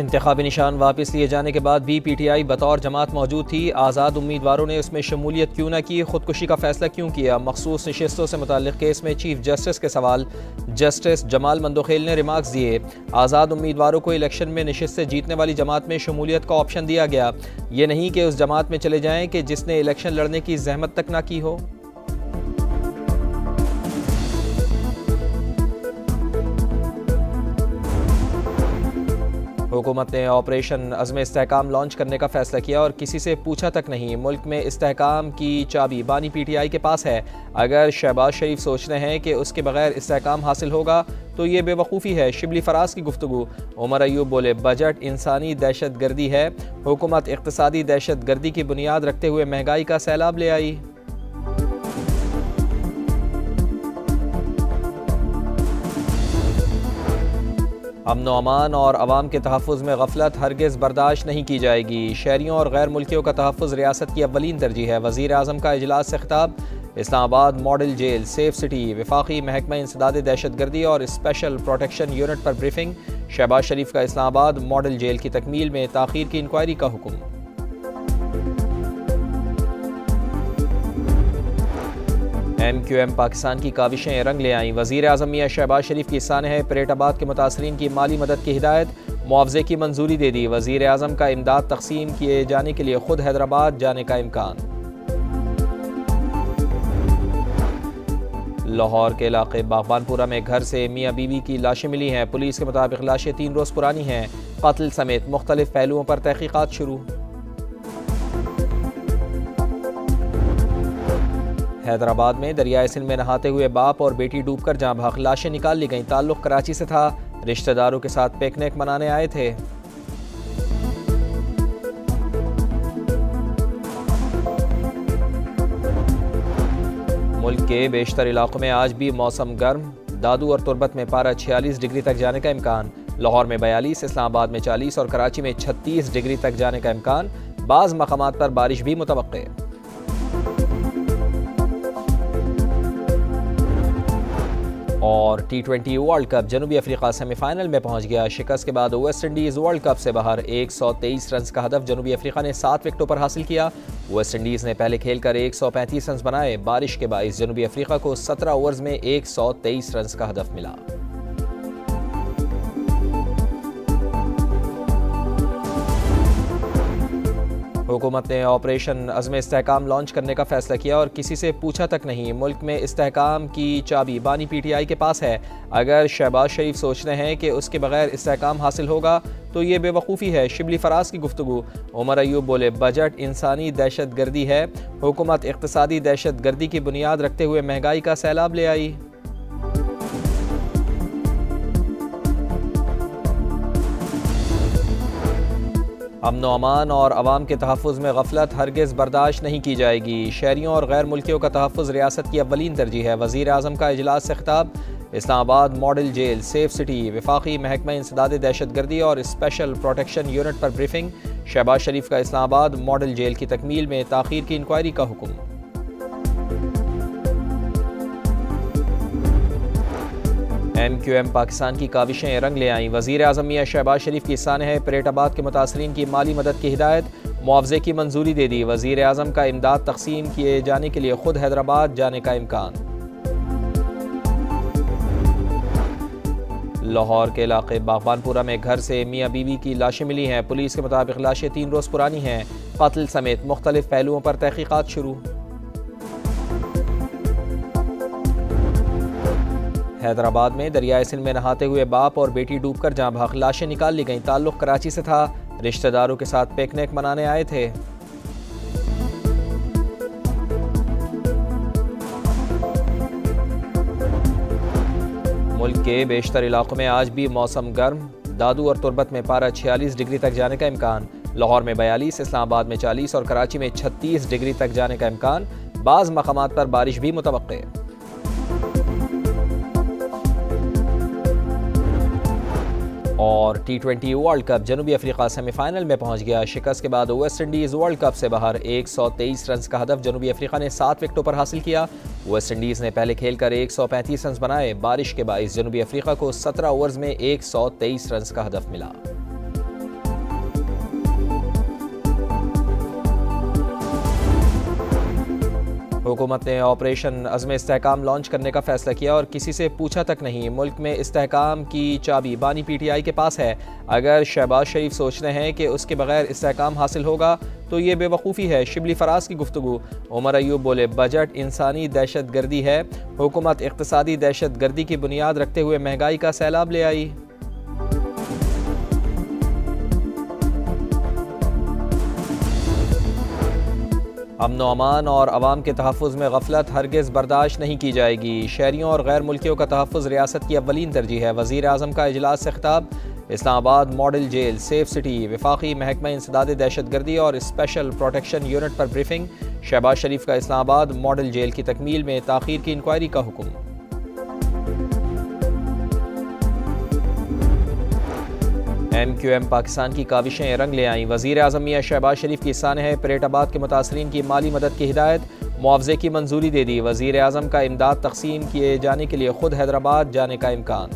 इंतखाबी निशान वापस लिए जाने के बाद भी PTI बतौर जमात मौजूद थी। आज़ाद उम्मीदवारों ने उसमें शमूलियत क्यों न की, खुदकुशी का फैसला क्यों किया। मखसूस नशिस्तों से मुताल्लिक केस में चीफ जस्टिस के सवाल जस्टिस जमाल मंदोखेल ने रिमार्क्स दिए। आज़ाद उम्मीदवारों को इलेक्शन में नशिस्तें जीतने वाली जमात में शमूलियत का ऑप्शन दिया गया, ये नहीं कि उस जमात में चले जाएं कि जिसने इलेक्शन लड़ने की जहमत तक ना की हो। हुकूमत ने ऑपरेशन अज़्म इस्तेहकाम लॉन्च करने का फैसला किया और किसी से पूछा तक नहीं। मुल्क में इस्तेहकाम की चाबी बानी PTI के पास है। अगर शहबाज शरीफ सोच रहे हैं कि उसके बगैर इस्तेहकाम हासिल होगा तो ये बेवकूफ़ी है। शिबली फराज की गुफ्तगू। उमर अयूब बोले, बजट इंसानी दहशत गर्दी है, हुकूमत इक़्तिसादी दहशत गर्दी की बुनियाद रखते हुए महंगाई का सैलाब ले आई। अमन व अमान और अवाम के तहफ़्फ़ुज़ में गफलत हरगिज़ बर्दाश्त नहीं की जाएगी। शहरियों और गैर मुल्कियों का तहफ़्फ़ुज़ रियासत की अव्वलीन तरजीह है। वज़ीर आज़म का इजलास से खिताब। Islamabad model jail, safe city, वफाकी महकमा इंसदाद दहशत गर्दी और स्पेशल प्रोटेक्शन यूनिट पर ब्रीफिंग। शहबाज शरीफ का इस्लामाबाद मॉडल जेल की तकमील में ताख़ीर की इंक्वायरी का हुक्म। MQM पाकिस्तान की काविशें रंग ले आईं। वज़ीर आज़म मियां शहबाज शरीफ की सानह है परेटाबाद के मुतासरीन की माली मदद की हिदायत, मुआवजे की मंजूरी दे दी। वज़ीर आज़म का इमदाद तकसीम किए जाने के लिए खुद हैदराबाद जाने का इम्कान। लाहौर के इलाके बागबानपुरा में घर से मियाँ बीवी की लाशें मिली हैं। पुलिस के मुताबिक लाशें 3 रोज़ पुरानी हैं। कत्ल समेत मुख्तलिफ पहलुओं पर तहकीकात शुरू। हैदराबाद में दरियाए सिंध में नहाते हुए बाप और बेटी डूबकर जाँ भाग, लाशें निकाल ली गईं। ताल्लुक कराची से था, रिश्तेदारों के साथ पिकनिक मनाने आए थे। मुल्क के बेशतर इलाकों में आज भी मौसम गर्म। दादू और तुरबत में पारा 46 डिग्री तक जाने का इम्कान। लाहौर में 42, इस्लामाबाद में 40 और कराची में 36 डिग्री तक जाने का इम्कान। बाज़ मकामात पर बारिश भी मुतवक्के। और T20 वर्ल्ड कप, जनूबी अफ्रीका सेमीफाइनल में पहुंच गया। शिकस्त के बाद वेस्ट इंडीज़ वर्ल्ड कप से बाहर। 123 रन का हदफ जनूबी अफ्रीका ने 7 विकेटों पर हासिल किया। वेस्ट इंडीज़ ने पहले खेल कर 135 रन बनाए। बारिश के बाइस जनूबी अफ्रीका को 17 ओवर्स में 123 रन का हदफ मिला। हुकूमत ने ऑपरेशन अज़्म इस्तेहकाम लॉन्च करने का फैसला किया और किसी से पूछा तक नहीं। मुल्क में इस्तेहकाम की चाबी बानी PTI के पास है। अगर शहबाज शरीफ सोच रहे हैं कि उसके बगैर इस्तेहकाम हासिल होगा तो ये बेवकूफ़ी है। शिबली फराज की गुफ्तगू। उमर अयूब बोले, बजट इंसानी दहशत गर्दी है, हुकूमत इक़्तिसादी दहशत गर्दी की बुनियाद रखते हुए महंगाई का सैलाब ले आई। अमन व अमान और अवाम के तहफ़्फ़ुज़ में गफलत हरगिज़ बर्दाश्त नहीं की जाएगी। शहरियों और गैर मुल्कियों का तहफ़्फ़ुज़ रियासत की अव्वलीन तरजीह है। वज़ीर आज़म का इजलास से खिताब। Islamabad model jail, safe city, वफाकी महकमा इंसदाद दहशत गर्दी और स्पेशल प्रोटेक्शन यूनिट पर ब्रीफिंग। शहबाज शरीफ का इस्लामाबाद मॉडल जेल की तकमील में ताख़ीर की इंक्वायरी का हुक्म। MQM पाकिस्तान की काविशें रंग ले आईं। वज़ीर आज़म मियां शहबाज शरीफ की सानह है परेटाबाद के मुतासरीन की माली मदद की हिदायत, मुआवजे की मंजूरी दे दी। वज़ीर आज़म का इमदाद तकसीम किए जाने के लिए खुद हैदराबाद जाने का इम्कान। लाहौर के इलाके बागबानपुरा में घर से मियाँ बीवी की लाशें मिली हैं। पुलिस के मुताबिक लाशें 3 रोज़ पुरानी हैं। कत्ल समेत मुख्तलिफ पहलुओं पर तहकीकात शुरू। हैदराबाद में दरियाए सिंध में नहाते हुए बाप और बेटी डूबकर जाँ भाग, लाशें निकाल ली गईं। ताल्लुक कराची से था, रिश्तेदारों के साथ पिकनिक मनाने आए थे। मुल्क के बेशतर इलाकों में आज भी मौसम गर्म। दादू और तुरबत में पारा 46 डिग्री तक जाने का इम्कान। लाहौर में 42, इस्लामाबाद में 40 और कराची में 36 डिग्री तक जाने का इम्कान। बाज़ मकामात पर बारिश भी मुतवक्के। और T20 वर्ल्ड कप, जनूबी अफ्रीका सेमीफाइनल में पहुंच गया। शिकस्त के बाद वेस्ट इंडीज़ वर्ल्ड कप से बाहर। 123 रन का हदफ जनूबी अफ्रीका ने 7 विकेटों पर हासिल किया। वेस्ट इंडीज़ ने पहले खेल कर 135 रन बनाए। बारिश के बाइस जनूबी अफ्रीका को 17 ओवर्स में 123 रन का हदफ मिला। हुकूमत ने ऑपरेशन अज़्म इस्तेहकाम लॉन्च करने का फैसला किया और किसी से पूछा तक नहीं। मुल्क में इस्तेहकाम की चाबी बानी PTI के पास है। अगर शहबाज शरीफ सोचते हैं कि उसके बगैर इस्तेहकाम हासिल होगा तो ये बेवकूफ़ी है। शिबली फराज की गुफ्तगू। उमर अयूब बोले, बजट इंसानी दहशत गर्दी है। हुकूमत इक़्तिसादी दहशत गर्दी की बुनियाद रखते हुए महंगाई का सैलाब ले आई। अमन व अमान और अवाम के तहफ़्फ़ुज़ में गफलत हरगिज़ बर्दाश्त नहीं की जाएगी। शहरियों और गैर मुल्कियों का तहफ़्फ़ुज़ रियासत की अव्वलीन तरजीह है। वज़ीर आज़म का इजलास से खिताब। Islamabad model jail, safe city, वफाकी महकमा इंसदाद दहशत गर्दी और स्पेशल प्रोटेक्शन यूनिट पर ब्रीफिंग। शहबाज शरीफ का इस्लामाबाद मॉडल जेल की तकमील में ताख़ीर की इंक्वायरी का हुक्म। MQM पाकिस्तान की काविशें रंग ले आईं। वज़ीर आज़म मियां शहबाज शरीफ की सानह परेटाबाद के मुतासरीन की माली मदद की हिदायत। मुआवजे की मंजूरी दे दी। वज़ीर आज़म का इमदाद तकसीम किए जाने के लिए खुद हैदराबाद जाने का इम्कान।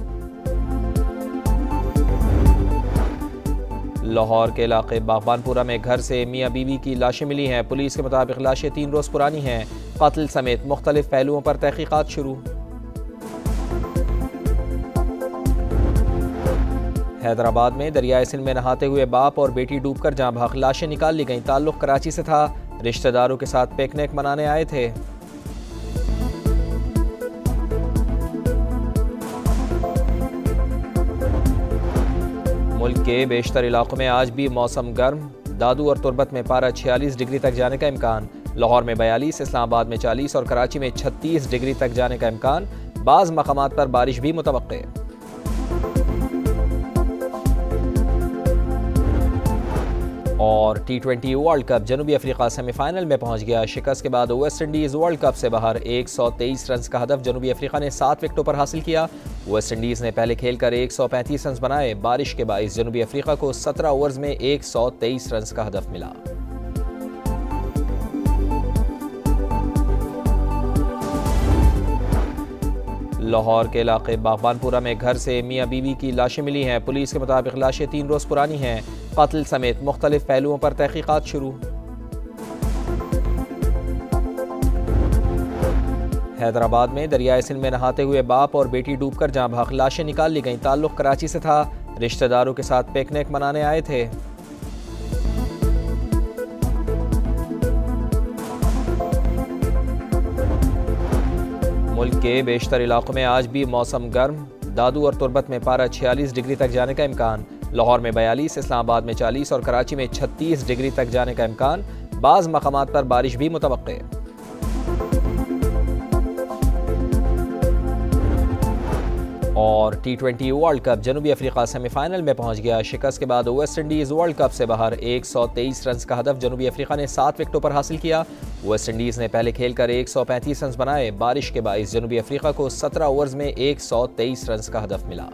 लाहौर के इलाके बागबानपुरा में घर से मियाँ बीवी की लाशें मिली हैं। पुलिस के मुताबिक लाशें 3 रोज़ पुरानी हैं। कत्ल समेत मुख्तलिफ पहलुओं पर तहकीकात शुरू। हैदराबाद में दरियाए सिंध में नहाते हुए बाप और बेटी डूबकर जाँ भाग, लाशें निकाल ली गईं। ताल्लुक कराची से था, रिश्तेदारों के साथ पिकनिक मनाने आए थे। मुल्क के बेशतर इलाकों में आज भी मौसम गर्म। दादू और तुरबत में पारा 46 डिग्री तक जाने का इम्कान। लाहौर में 42, इस्लामाबाद में 40 और कराची में 36 डिग्री तक जाने का इम्कान। बाज़ मकामात पर बारिश भी मुतवक्के। और T20 वर्ल्ड कप, जनूबी अफ्रीका सेमीफाइनल में पहुंच गया। शिकस्त के बाद वेस्ट इंडीज़ वर्ल्ड कप से बाहर। 123 रन का हदफ जनूबी अफ्रीका ने 7 विकेटों पर हासिल किया। वेस्ट इंडीज़ ने पहले खेलकर 135 रन बनाए। बारिश के बाइस जनूबी अफ्रीका को 17 ओवर्स में 123 रन का हदफ मिला। लाहौर के इलाके बागबानपुरा में घर से मियाँ बीवी की लाशें मिली हैं। पुलिस के मुताबिक लाशें 3 रोज़ पुरानी हैं। कत्ल समेत मुख्तलिफ पहलुओं पर तहकीकात शुरू। हैदराबाद में दरियाए सिंध में नहाते हुए बाप और बेटी डूबकर जाँ भाग, लाशें निकाल ली गईं। ताल्लुक कराची से था, रिश्तेदारों के साथ पिकनिक मनाने आए थे। मुल्क के बेशतर इलाकों में आज भी मौसम गर्म। दादू और तुरबत में पारा 46 डिग्री तक जाने का इम्कान। लाहौर में 42, इस्लामाबाद में 40 और कराची में 36 डिग्री तक जाने का इम्कान। बाज़ मकामात पर बारिश भी मुतवक्के। और T20 वर्ल्ड कप, जनूबी अफ्रीका सेमीफाइनल में पहुंच गया। शिकस्त के बाद वेस्ट इंडीज़ वर्ल्ड कप से बाहर। 123 रन का हदफ जनूबी अफ्रीका ने 7 विकेटों पर हासिल किया। वेस्ट इंडीज़ ने पहले खेलकर 135 रन बनाए। बारिश के बाइस जनूबी अफ्रीका को 17 ओवर्स में 123 रन का हदफ मिला।